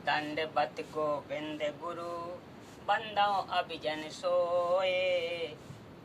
दंडवत गोविंद गुरु बंदो अभिजन सोए।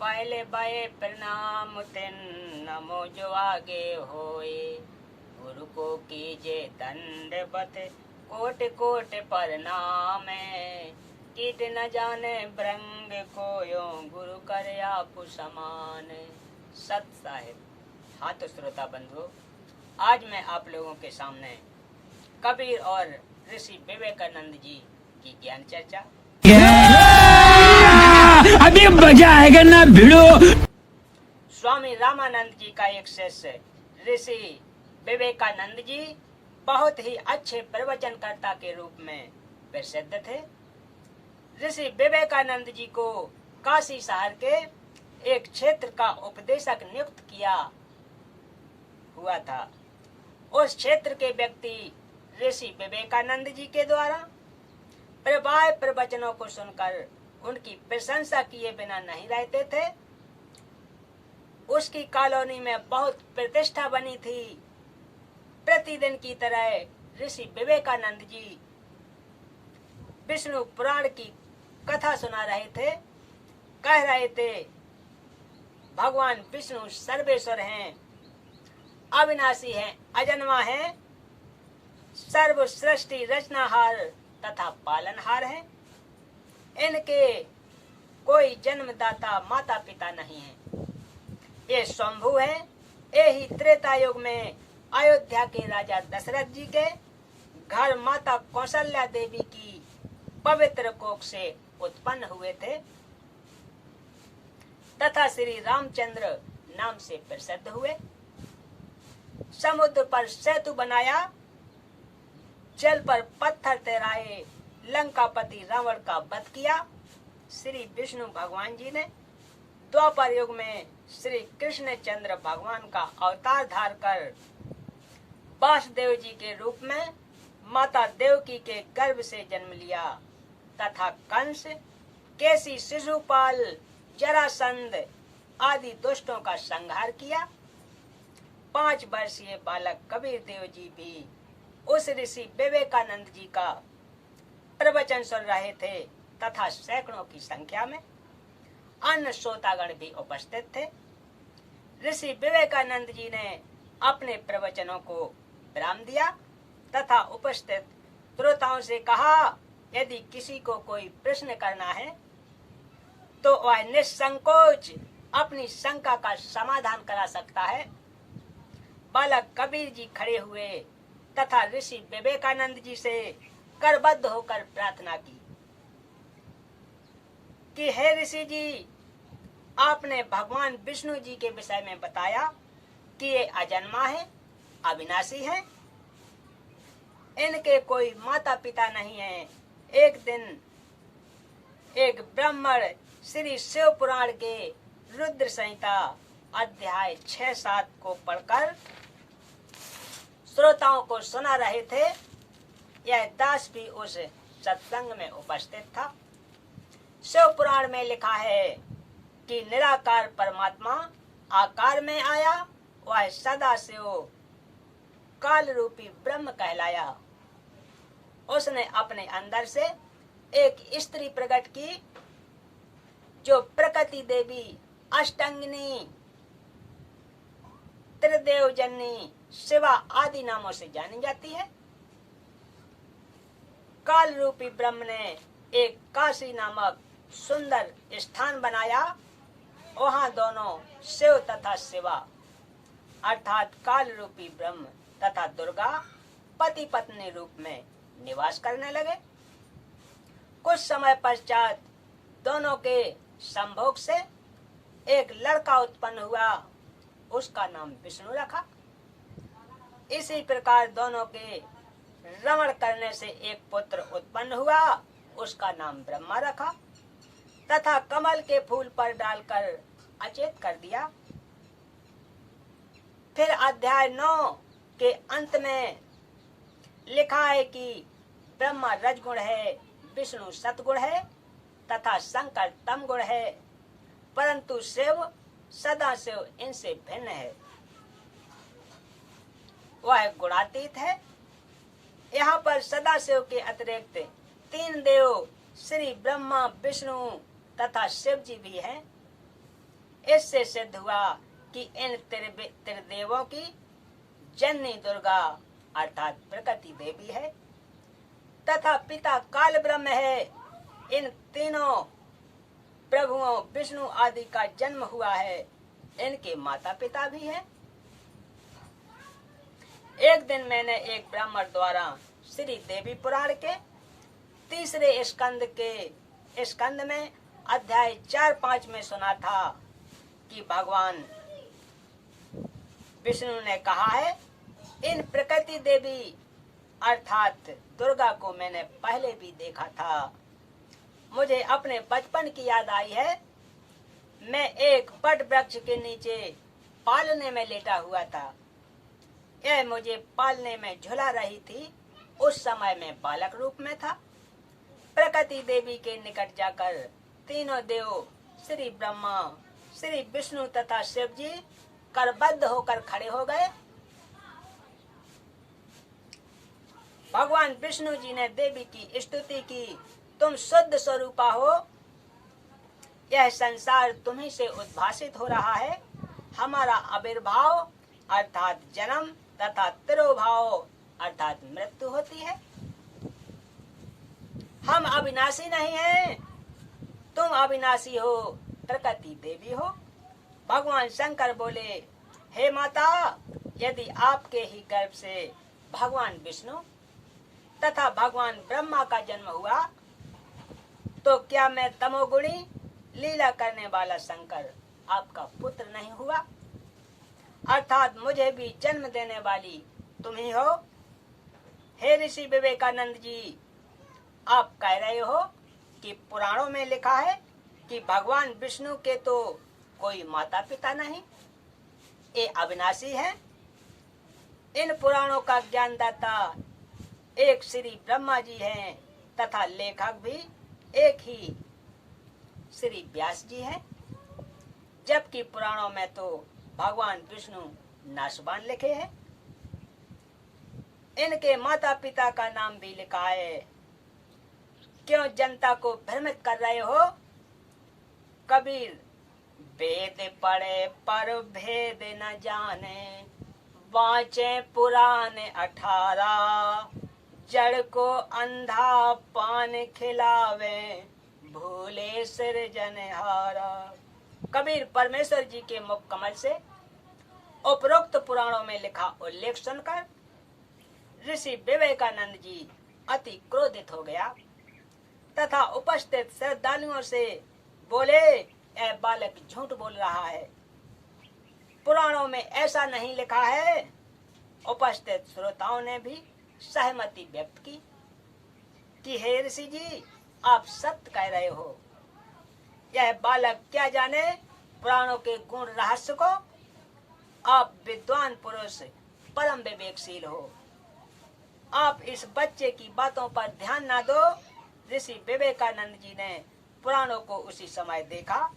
पहले बये प्रणाम तिन नमो जो आगे होए। गुरु को कीजे दंडवत कोट कोट प्रणाम। कीट न जाने ब्रंग कोयो गुरु कर आप समान। सत साहिब। हाँ तो श्रोता बंधु, आज मैं आप लोगों के सामने कबीर और ऋषि विवेकानंद जी की ज्ञान चर्चा। अभी मजा आएगा ना भिड़ो। स्वामी रामानंद जी का एक शिष्य ऋषि विवेकानंद जी बहुत ही अच्छे प्रवचनकर्ता के रूप में प्रसिद्ध थे। ऋषि विवेकानंद जी को काशी शहर के एक क्षेत्र का उपदेशक नियुक्त किया हुआ था। उस क्षेत्र के व्यक्ति ऋषि विवेकानंद जी के द्वारा प्रवाह प्रवचनों को सुनकर उनकी प्रशंसा किए बिना नहीं रहते थे। उसकी कॉलोनी में बहुत प्रतिष्ठा बनी थी। प्रतिदिन की तरह ऋषि विवेकानंद जी विष्णु पुराण की कथा सुना रहे थे। कह रहे थे, भगवान विष्णु सर्वेश्वर हैं, अविनाशी हैं, अजन्मा हैं, सर्व सृष्टि रचनाहार तथा पालनहार हैं। इनके कोई जन्मदाता माता पिता नहीं है। ये स्वयंभू है। यही त्रेता युग में अयोध्या के राजा दशरथ जी के घर माता कौशल्या देवी की पवित्र कोख से उत्पन्न हुए थे तथा श्री रामचंद्र नाम से प्रसिद्ध हुए। समुद्र पर सेतु बनाया, जल पर पत्थर तैराए, लंकापति रावण का वध किया। श्री विष्णु भगवान जी ने द्वापर युग में श्री कृष्ण चंद्र भगवान का अवतार धार कर वासुदेव जी के रूप में माता देवकी के गर्भ से जन्म लिया तथा कंस, केसी, शिशुपाल, जरासंध आदि दुष्टों का संहार किया। 5 वर्षीय बालक कबीर देव जी भी उस ऋषि विवेकानंद जी का प्रवचन सुन रहे थे तथा सैकड़ों की संख्या में अन्य श्रोतागण भी उपस्थित थे। ऋषि विवेकानंद जी ने अपने प्रवचनों को विराम दिया तथा उपस्थित श्रोताओं से कहा, यदि किसी को कोई प्रश्न करना है तो वह निसंकोच अपनी शंका का समाधान करा सकता है। बालक कबीर जी खड़े हुए तथा ऋषि विवेकानंद जी से करबद्ध होकर प्रार्थना की कि हे ऋषि जी, आपने भगवान विष्णु जी के विषय में बताया कि ये अजन्मा है, अविनाशी है, इनके कोई माता पिता नहीं है। एक दिन एक ब्राह्मण श्री शिव पुराण के रुद्र संहिता अध्याय 6-7 को पढ़कर श्रोताओं को सुना रहे थे। यह दास भी उस सत्संग में उपस्थित था। शिव पुराण में लिखा है कि निराकार परमात्मा आकार में आया, वह सदा शिव काल रूपी ब्रह्म कहलाया। उसने अपने अंदर से एक स्त्री प्रकट की जो प्रकृति देवी, अष्टांगिनी, त्रिदेव जननी, शिवा आदि नामों से जानी जाती है। काल रूपी ब्रह्म ने एक काशी नामक सुंदर स्थान बनाया। वहां दोनों शिव तथा शिवा अर्थात काल रूपी ब्रह्म तथा दुर्गा पति पत्नी रूप में निवास करने लगे। कुछ समय पश्चात दोनों के संभोग से एक लड़का उत्पन्न हुआ। उसका नाम विष्णु रखा। इसी प्रकार दोनों के रमण करने से एक पुत्र उत्पन्न हुआ। उसका नाम ब्रह्मा रखा तथा कमल के फूल पर डालकर अचेत कर दिया। फिर अध्याय 9 के अंत में लिखा है कि ब्रह्मा रजगुण है, विष्णु सतगुण है तथा शंकर तम गुण है, परंतु शिव सदा शिव इनसे भिन्न है। वह गुणातीत है। यहाँ पर सदाशिव के अतिरिक्त 3 देव श्री ब्रह्मा, विष्णु तथा शिव जी भी हैं। इससे सिद्ध हुआ कि इन त्रिदेवों की जननी दुर्गा अर्थात प्रकृति देवी है तथा पिता काल ब्रह्म है। इन तीनों प्रभुओं विष्णु आदि का जन्म हुआ है, इनके माता पिता भी हैं। एक दिन मैंने एक ब्राह्मण द्वारा श्री देवी पुराण के 3 स्कंद में अध्याय 4-5 में सुना था कि भगवान विष्णु ने कहा है, इन प्रकृति देवी अर्थात दुर्गा को मैंने पहले भी देखा था। मुझे अपने बचपन की याद आई है। मैं एक बट वृक्ष के नीचे पालने में लेटा हुआ था। यह मुझे पालने में झुला रही थी। उस समय मैं बालक रूप में था। प्रकृति देवी के निकट जाकर तीनों देव श्री ब्रह्मा, श्री विष्णु तथा शिव जी करबद्ध होकर खड़े हो गए। भगवान विष्णु जी ने देवी की स्तुति की, तुम शुद्ध स्वरूपा हो, यह संसार तुम्ही से उद्भासित हो रहा है। हमारा आविर्भाव अर्थात जन्म तथा तिरोभाव अर्थात मृत्यु होती है। हम अविनाशी नहीं हैं, तुम अविनाशी हो, प्रकृति देवी हो। भगवान शंकर बोले, हे माता, यदि आपके ही गर्भ से भगवान विष्णु तथा भगवान ब्रह्मा का जन्म हुआ तो क्या मैं तमोगुणी लीला करने वाला शंकर आपका पुत्र नहीं हुआ? अर्थात मुझे भी जन्म देने वाली तुम ही हो। हे ऋषि विवेकानंद जी, आप कह रहे हो कि पुराणों में लिखा है कि भगवान विष्णु के तो कोई माता पिता नहीं, ये अविनाशी है। इन पुराणों का ज्ञानदाता एक श्री ब्रह्मा जी हैं तथा लेखक भी एक ही श्री व्यास जी हैं, जबकि पुराणों में तो भगवान विष्णु नाशवान लिखे हैं। इनके माता पिता का नाम भी लिखा है। क्यों जनता को भ्रमित कर रहे हो? कबीर, वेद पढ़े पर भेद न जाने, वांचे पुराण 18, जड़ को अंधा पान खिलावे, भूले सृजनहारा। कबीर परमेश्वर जी के मुख कमल से उपरोक्त पुराणों में लिखा उल्लेख सुनकर ऋषि विवेकानंद जी अति क्रोधित हो गया तथा उपस्थित श्रद्धालुओं से बोले, यह बालक झूठ बोल रहा है, पुराणों में ऐसा नहीं लिखा है। उपस्थित श्रोताओं ने भी सहमति व्यक्त की कि हे ऋषि जी, आप सत्य कह रहे हो। यह बालक क्या जाने पुराणों के गुण रहस्य को। आप विद्वान पुरुष, परम विवेकशील हो, आप इस बच्चे की बातों पर ध्यान ना दो। ऋषि विवेकानंद जी ने पुराणों को उसी समय देखा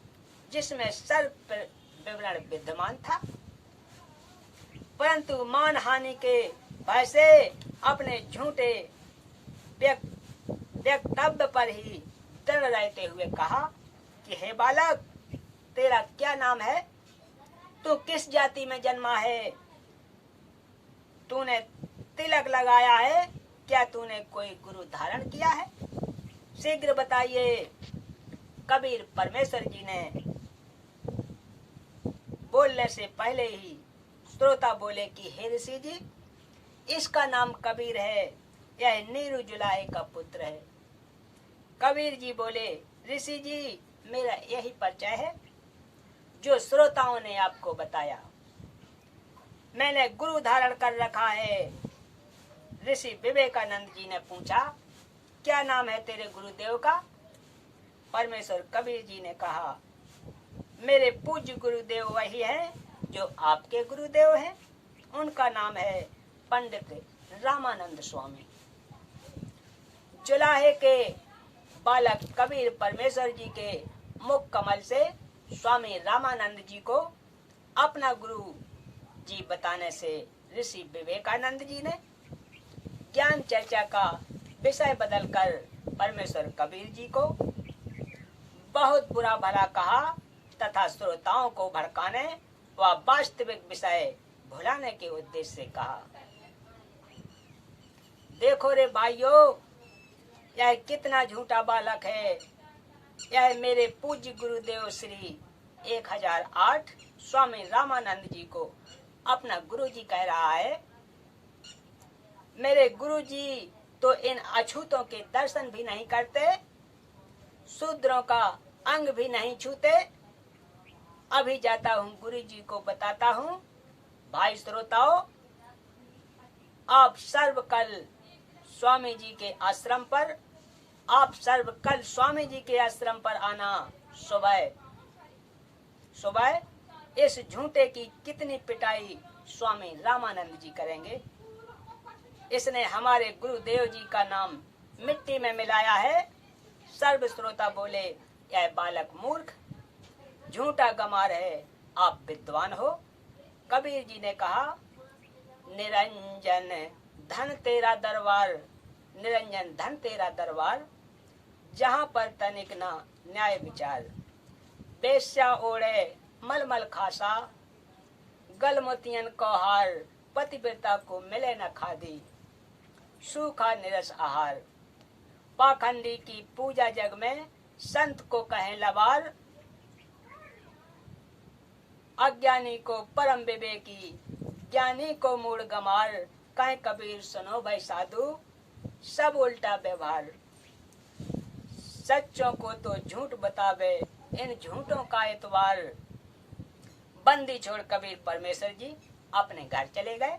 जिसमें सर्व विवरण विद्यमान था, परंतु मान हानि के भय से अपने झूठे वक्तव्य पर ही दृढ़ रहते हुए कहा कि हे बालक, तेरा क्या नाम है? तू किस जाति में जन्मा है? तूने तिलक लगाया है? क्या तूने कोई गुरु धारण किया है? शीघ्र बताइए। कबीर परमेश्वर जी ने बोलने से पहले ही श्रोता बोले कि हे ऋषि जी, इसका नाम कबीर है, यह नीरू जुलाहे का पुत्र है। कबीर जी बोले, ऋषि जी, मेरा यही परिचय है जो श्रोताओं ने आपको बताया। मैंने गुरु धारण कर रखा है। ऋषि विवेकानंद जी ने पूछा, क्या नाम है तेरे गुरुदेव का? परमेश्वर कबीर जी ने कहा, मेरे पूज्य गुरुदेव वही है जो आपके गुरुदेव हैं। उनका नाम है पंडित रामानंद स्वामी। जुलाहे के बालक कबीर परमेश्वर जी के मुख कमल से स्वामी रामानंद जी को अपना गुरु जी बताने से ऋषि विवेकानंद जी ने ज्ञान चर्चा का विषय बदलकर परमेश्वर कबीर जी को बहुत बुरा भला कहा तथा श्रोताओं को भड़काने व वास्तविक विषय भुलाने के उद्देश्य से कहा। देखो रे भाइयों, यह कितना झूठा बालक है। यह मेरे पूज्य गुरुदेव श्री 1008 स्वामी रामानंद जी को अपना गुरुजी कह रहा है। मेरे गुरुजी तो इन अछूतों के दर्शन भी नहीं करते, शूद्रों का अंग भी नहीं छूते। अभी जाता हूँ गुरुजी को बताता हूँ। भाई श्रोताओ, आप सर्व कल स्वामी जी के आश्रम पर आना। सुबह इस झूठे की कितनी पिटाई स्वामी रामानंद जी करेंगे। इसने हमारे गुरुदेव जी का नाम मिट्टी में मिलाया है। सर्व श्रोता बोले, यह बालक मूर्ख झूठा गमार है, आप विद्वान हो। कबीर जी ने कहा, निरंजन धन तेरा दरबार, निरंजन धन तेरा दरबार, जहाँ पर तनिक ना न्याय विचार। बेश्या ओढ़े मलमल खासा, गल मोतियन को हार, पतिव्रता को मिले न खादी, सूखा निरस आहार। पाखंडी की पूजा जग में संत को कहें लबार, अज्ञानी को परम विवेकी, ज्ञानी को मूढ़ गमार। कहें कबीर सुनो भाई साधु, सब उल्टा व्यवहार। सच्चों को तो झूठ बतावे, इन झूठों का एतवार। बंदी छोड़ कबीर परमेश्वर जी अपने घर चले गए।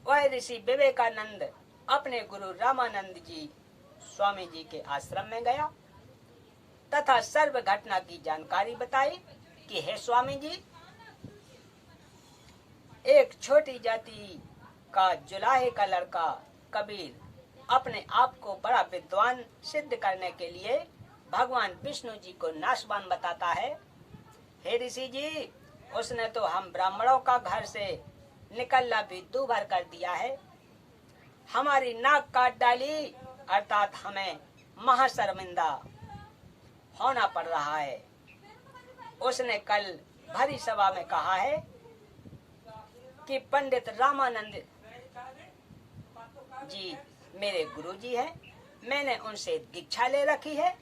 वह ऋषि विवेकानंद अपने गुरु रामानंद जी स्वामी जी के आश्रम में गया तथा सर्व घटना की जानकारी बताई कि हे स्वामी जी, एक छोटी जाति का जुलाहे का लड़का कबीर अपने आप को बड़ा विद्वान सिद्ध करने के लिए भगवान विष्णु जी को नाशवान बताता है। हे ऋषि जी, उसने तो हम ब्राह्मणों का घर से निकलना भी दूभर कर दिया है। हमारी नाक काट डाली, अर्थात हमें महाशर्मिंदा होना पड़ रहा है। उसने कल भरी सभा में कहा है कि पंडित रामानंद जी मेरे गुरुजी हैं, मैंने उनसे दीक्षा ले रखी है।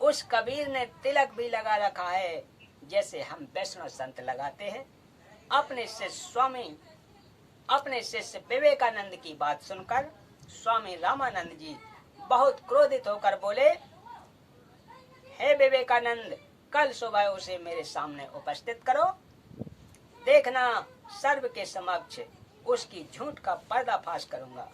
उस कबीर ने तिलक भी लगा रखा है जैसे हम वैष्णव संत लगाते हैं। अपने शिष्य विवेकानंद की बात सुनकर स्वामी रामानंद जी बहुत क्रोधित होकर बोले, हे विवेकानंद, कल सुबह उसे मेरे सामने उपस्थित करो, देखना सर्व के समक्ष उसकी झूठ का पर्दाफाश करूंगा।